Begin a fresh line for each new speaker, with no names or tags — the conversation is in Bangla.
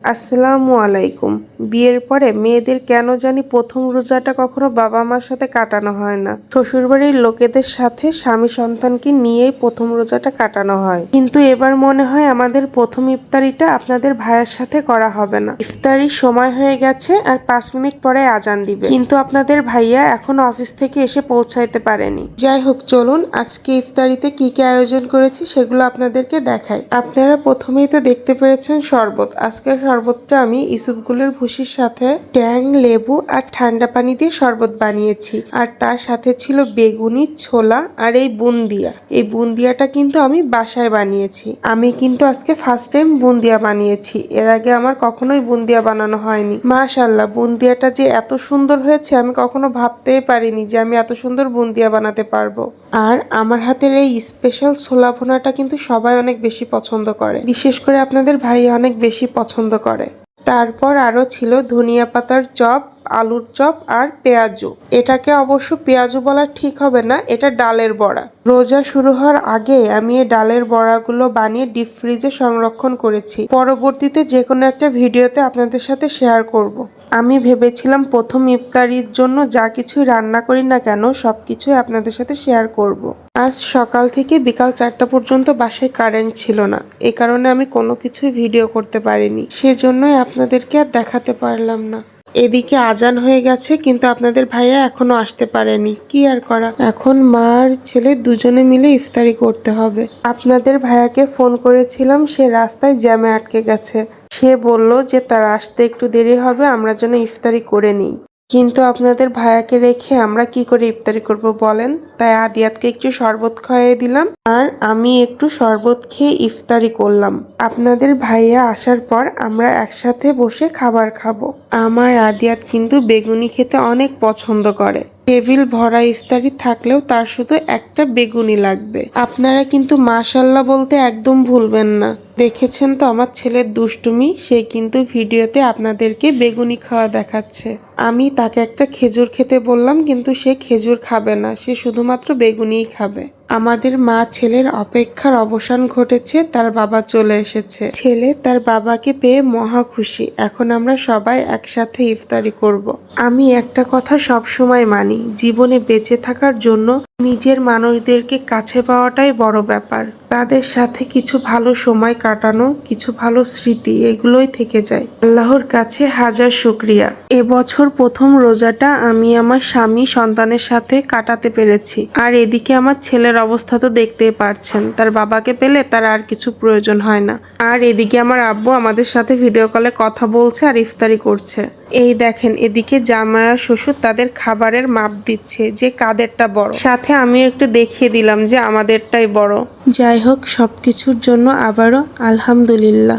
আসসালামু আলাইকুম। বিয়ের পরে মেয়েদের কেন জানি প্রথম রোজাটা কখনো বাবা মার সাথে কাটানো হয় না, শ্বশুরবাড়ির লোকেদের সাথে স্বামী সন্তানকে নিয়েই প্রথম রোজাটা কাটানো হয়। কিন্তু এবার মনে হয় আমাদের প্রথম ইফতারিটা আপনাদের ভাইয়ের সাথে করা হবে না। ইফতারির সময় হয়ে গেছে আর 5 মিনিট পরে আজান দিবে, কিন্তু আপনাদের ভাইয়া এখনো অফিস থেকে এসে পৌঁছাইতে পারেনি। যাই হোক, চলুন আজকে ইফতারিতে কি কি আয়োজন করেছি সেগুলো আপনাদেরকে দেখাই। আপনারা প্রথমেই তো দেখতে পেরেছেন শরবত। আজকের শরবতটা আমি ইসুপগুলের ভুসির সাথে ট্যাং, লেবু আর ঠান্ডা পানি দিয়ে শরবত বানিয়েছি। আর তার সাথে ছিল বেগুনি, ছোলা আর এই বুন্দিয়া। এই বুন্দিয়াটা কিন্তু আমি বাসায় বানিয়েছি। আমি কিন্তু আজকে ফার্স্ট টাইম বুন্দিয়া বানিয়েছি, এর আগে আমার কখনোই বুন্দিয়া বানানো হয়নি। মাশাআল্লাহ, বুন্দিয়াটা যে এত সুন্দর হয়েছে আমি কখনো ভাবতেই পারিনি যে আমি এত সুন্দর বুন্দিয়া বানাতে পারবো। আর আমার হাতের এই স্পেশাল ছোলা ভুনাটা কিন্তু সবাই অনেক বেশি পছন্দ করে, বিশেষ করে আপনাদের ভাই অনেক বেশি পছন্দ করে। তারপর আরো ছিল ধনিয়া পাতার চপ, আলুর চপ আর পেঁয়াজু। এটাকে অবশ্য পেঁয়াজু বলা ঠিক হবে না, এটা ডালের বড়া। রোজা শুরু হওয়ার আগে আমি এই ডালের বড়াগুলো বানিয়ে ডিপ ফ্রিজে সংরক্ষণ করেছি, পরবর্তীতে যে কোনো একটা ভিডিওতে আপনাদের সাথে শেয়ার করব। আমি ভেবেছিলাম প্রথম ইফতারির জন্য যা কিছুই রান্না করি না কেন সবকিছুই আপনাদের সাথে শেয়ার করব। আজ সকাল থেকে বিকাল 4টা পর্যন্ত বাসায় কারেন্ট ছিল না, এই কারণে আমি কোনো কিছুই ভিডিও করতে পারিনি, সেজন্যই আপনাদেরকে আর দেখাতে পারলাম না। এদিকে আজান হয়ে গেছে, কিন্তু আপনাদের ভাইয়া এখনো আসতে পারেনি, কি আর করা। এখন মা আর ছেলে দুজনে মিলে ইফতারি করতে হবে। আপনাদের ভাইয়াকে ফোন করেছিলাম, সে রাস্তায় জ্যামে আটকে গেছে। সে বলল যে তার আসতে একটু দেরি হবে, আমরা যেন ইফতারি করে নিই। কিন্তু আপনাদের ভাইয়াকে রেখে আমরা কি করে ইফতারি করব বলেন? তাই আদিয়াতকে একটু শরবত খাইয়ে দিলাম আর আমি একটু শরবত খেয়ে ইফতারি করলাম। আপনাদের ভাইয়া আসার পর আমরা একসাথে বসে খাবার খাবো। আমার আদিয়াত কিন্তু বেগুনি খেতে অনেক পছন্দ করে। টেবিল ভরা ইফতারি থাকলেও তার শুধু একটা বেগুনি লাগবে। আপনারা কিন্তু মাশাআল্লাহ বলতে একদম ভুলবেন না। দেখেছেন তো আমার ছেলের দুষ্টুমি, সে কিন্তু ভিডিওতে আপনাদেরকে বেগুনি খাওয়া দেখাচ্ছে। আমি তাকে একটা খেজুর খেতে বললাম, কিন্তু সে খেজুর খাবে না, সে শুধুমাত্র বেগুনিই খাবে। আমাদের মা ছেলের অপেক্ষার অবসান ঘটেছে, তার বাবা চলে এসেছে। ছেলে তার বাবাকে পেয়ে মহা খুশি। এখন আমরা সবাই একসাথে ইফতারি করব। আমি একটা কথা সব সময় মানি, জীবনে বেঁচে থাকার জন্য নিজের মানুষদেরকে কাছে পাওয়াটাই বড় ব্যাপার। তাদের সাথে কিছু ভালো সময় কাটানো, কিছু ভালো স্মৃতি, এগুলোই থেকে যায়। আল্লাহর কাছে হাজার শুকরিয়া, এবছর প্রথম রোজাটা আমি আমার স্বামী সন্তানের সাথে কাটাতে পেরেছি। আর এদিকে আমার ছেলের অবস্থা তো দেখতেই পারছেন, তার বাবাকে পেলে তার আর কিছু প্রয়োজন হয় না। আর এদিকে আমার আব্বু আমাদের সাথে ভিডিও কলে কথা বলছে আর ইফতারি করছে। এই দেখেন, এদিকে জামাই আর শ্বশুর তাদের খাবারের মাপ দিচ্ছে যে কাদেরটা বড়, সাথে আমিও একটু দেখিয়ে দিলাম যে আমাদেরটাই বড়। যাই হোক, সবকিছুর জন্য আবারও আলহামদুলিল্লাহ।